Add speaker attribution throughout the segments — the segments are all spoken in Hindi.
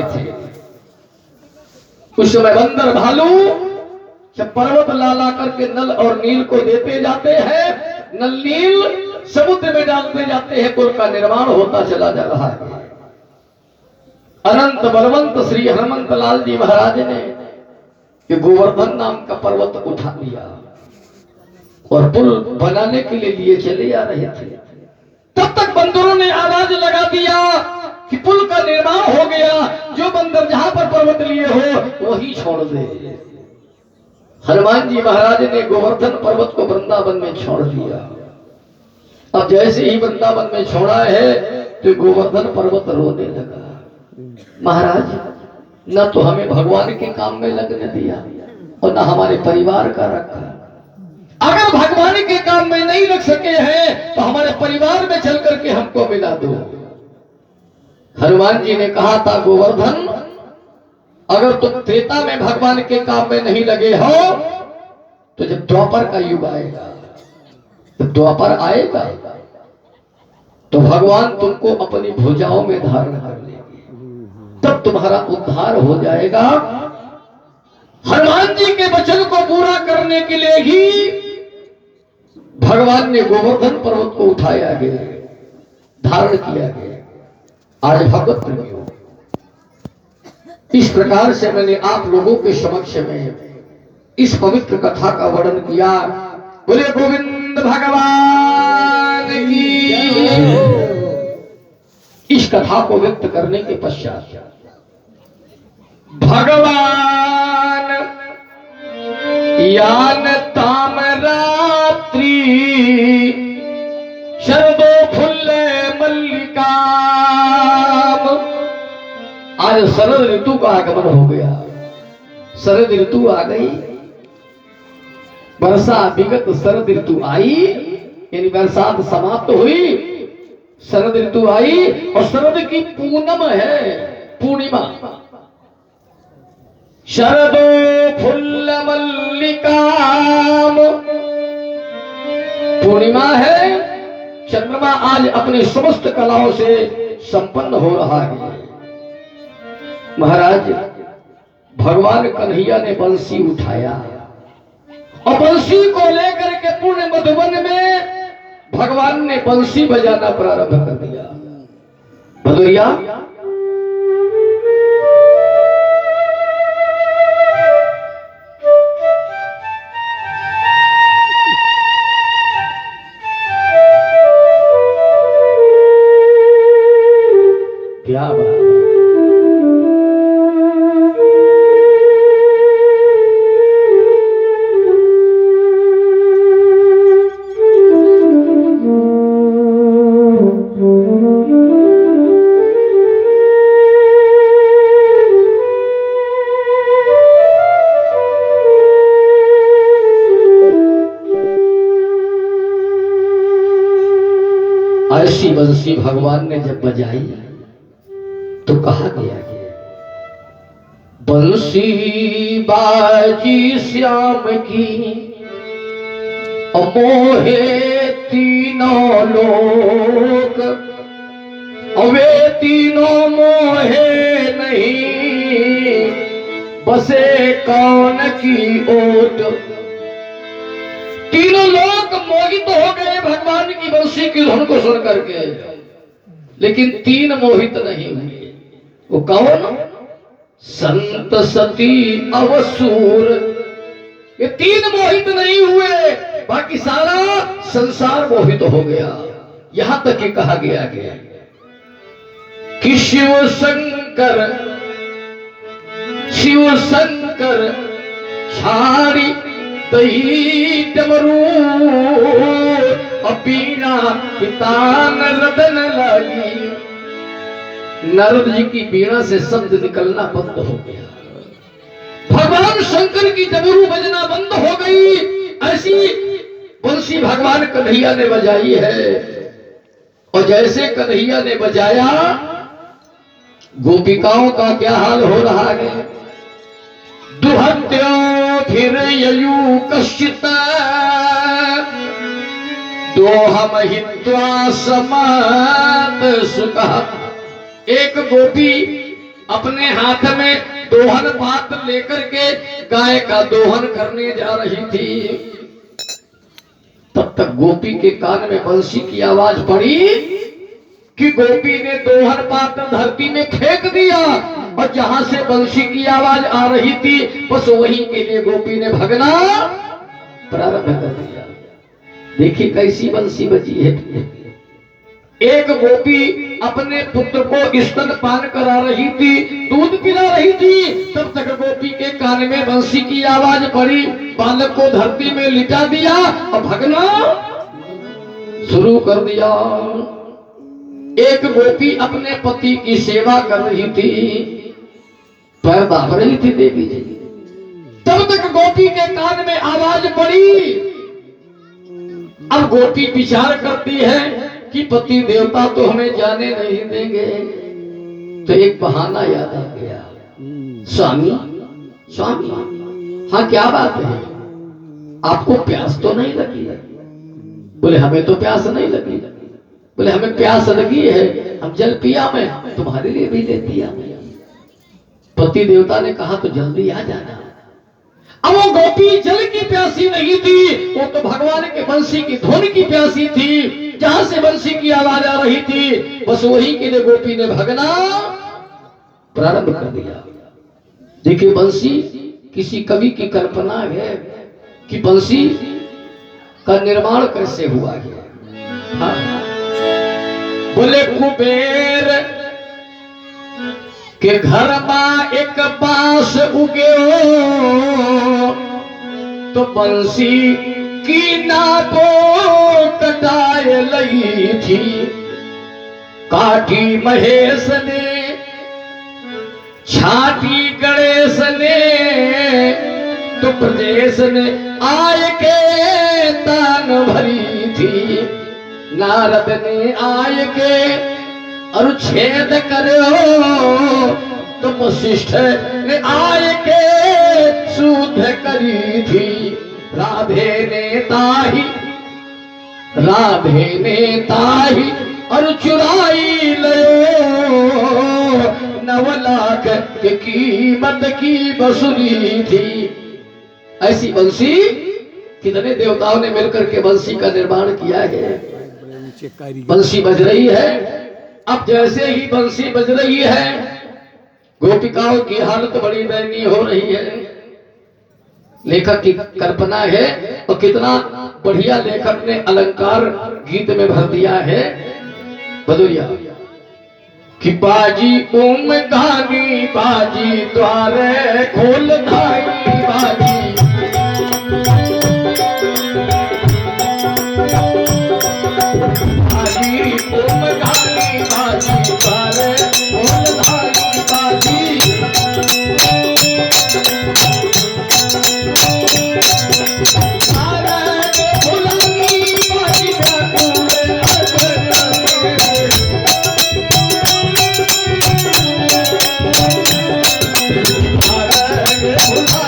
Speaker 1: रहे थे। उस समय बंदर भालू जब पर्वत ला ला करके नल और नील को देते जाते हैं, नल नील समुद्र में डालते जाते हैं, पुल का निर्माण होता चला जा रहा है। अनंत बलवंत श्री हनुमंत लाल जी महाराज ने कि गोवर्धन नाम का पर्वत उठा लिया और पुल बनाने के लिए चले आ रहे थे। तब तक बंदरों ने आवाज लगा दिया कि पुल का निर्माण हो गया, जो बंदर जहां पर पर्वत लिए हो वही छोड़ दे। हनुमान जी महाराज ने गोवर्धन पर्वत को वृंदावन में छोड़ दिया। अब जैसे ही वृंदावन में छोड़ा है तो गोवर्धन पर्वत रोने लगा, महाराज न तो हमें भगवान के काम में लगने दिया और न हमारे परिवार का रखा। अगर भगवान के काम में नहीं लग सके हैं तो हमारे परिवार में चल करके हमको मिला दो। हनुमान जी ने कहा था, गोवर्धन अगर तुम त्रेता में भगवान के काम में नहीं लगे हो तो जब द्वापर का युग आएगा, तो द्वापर आएगा तो भगवान तुमको अपनी भुजाओं में धारण कर लेंगे, तब तुम्हारा उद्धार हो जाएगा। हनुमान जी के वचन को पूरा करने के लिए ही भगवान ने गोवर्धन पर्वत को उठाया गया, धारण किया गया। आज भगवत प्रेमियों, इस प्रकार से मैंने आप लोगों के समक्ष में इस पवित्र कथा का वर्णन किया। बोले गोविंद भगवान की। इस कथा को व्यक्त करने के पश्चात भगवान यान ताम रात्रि शरदो फुल्ले मल्लिका। आज शरद ऋतु का आगमन हो गया, शरद ऋतु आ गई, वर्षा विगत शरद ऋतु आई, यानी बरसात समाप्त हुई, शरद ऋतु आई और शरद की पूनम है, पूर्णिमा। शरदो फुल्ल मल्लिकाम, पूर्णिमा है, चंद्रमा आज अपने समस्त कलाओं से संपन्न हो रहा है। महाराज भगवान कन्हैया ने बंसी उठाया और बंसी को लेकर के पूर्ण मधुबन में भगवान ने बंसी बजाना प्रारंभ कर दिया। भदुरिया क्या बात, ऐसी बंसी भगवान ने जब बजाई तो कहा गया कि बंसी बाजी श्याम की मोहे तीनों लोग, वे तीनों मोहे नहीं बसे कौन की ओट। तीनों लोग मोहित हो गए भगवान की बंसी की धुन को सुन करके, लेकिन तीन मोहित नहीं हुए। वो कौन? संत सती अवसूर, ये तीन मोहित नहीं हुए, बाकी सारा संसार मोहित हो गया। यहां तक कि कहा गया कि शिव शंकर छाड़ी तही डमरू अपीना पिता नरदन लगी। नारद जी की बीणा से शब्द निकलना बंद हो गया, भगवान शंकर की डमरू बजना बंद हो गई। ऐसी बंसी भगवान कन्हैया ने बजाई है, और जैसे कन्हैया ने बजाया गोपिकाओं का क्या हाल हो रहा है। दुहत्यो फिर ययु कश्चित दोहम हित्वा समात सुख। एक गोपी अपने हाथ में दोहन पात्र लेकर के गाय का दोहन करने जा रही थी। तब तक गोपी के कान में बंसी की आवाज पड़ी कि गोपी ने दोहन पात्र धरती में फेंक दिया और जहां से बंसी की आवाज आ रही थी बस वहीं के लिए गोपी ने भगना प्रारंभ कर दिया। देखिए कैसी बंसी बजी है। एक गोपी अपने पुत्र को स्तनपान करा रही थी, दूध पिला रही थी। तब तक गोपी के कान में बंसी की आवाज पड़ी, बालक को धरती में लिटा दिया और भगना शुरू कर दिया। एक गोपी अपने पति की सेवा कर रही थी, पैर दाब रही थी देवी जी। तब तक गोपी के कान में आवाज पड़ी। अब गोपी विचार करती है कि पति देवता तो हमें जाने नहीं देंगे, तो एक बहाना याद आ गया। स्वामी स्वामी, हाँ क्या बात है, आपको प्यास तो नहीं लगी? बोले हमें तो प्यास नहीं लगी। बोले हमें प्यास लगी है, हम जल पिया, मैं तुम्हारे लिए भी ले दिया। पति देवता ने कहा तो जल्दी आ जाना। अब वो गोपी जल की प्यासी नहीं थी, वो तो भगवान के बंसी की धुन की प्यासी थी। जहां से बंसी की आवाज आ रही थी बस वही के लिए गोपी ने भगना प्रारंभ कर दिया। देखिए बंसी किसी कवि की कल्पना है कि बंसी का निर्माण कैसे हुआ है। हाँ। बोले कुबेर के घर में एक बांस उगे तो बंसी की नापो कटाए लगी थी। काटी महेश ने छाटी गणेश ने तो प्रदेश ने आय के तान भरी थी। नारद ने आय के अनुच्छेद करो तो वशिष्ठ ने आय के शुद्ध करी थी। राधे ने ताही और चुराई लो 9 लाख की कीमत की बंसुरी थी। ऐसी बंसी कितने देवताओं ने मिलकर के बंसी का निर्माण किया है। बंसी बज रही है। अब जैसे ही बंसी बज रही है गोपिकाओं की हालत बड़ी दयनीय हो रही है। लेखक की कल्पना है और कितना बढ़िया लेखक ने अलंकार गीत में भर दिया है। बदुरिया कि बाजी ओम गानी बाजी द्वारे खोल धाई बाजी ओम गानी बाजी द्वारे खोल धाई बाजी Oh,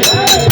Speaker 1: जय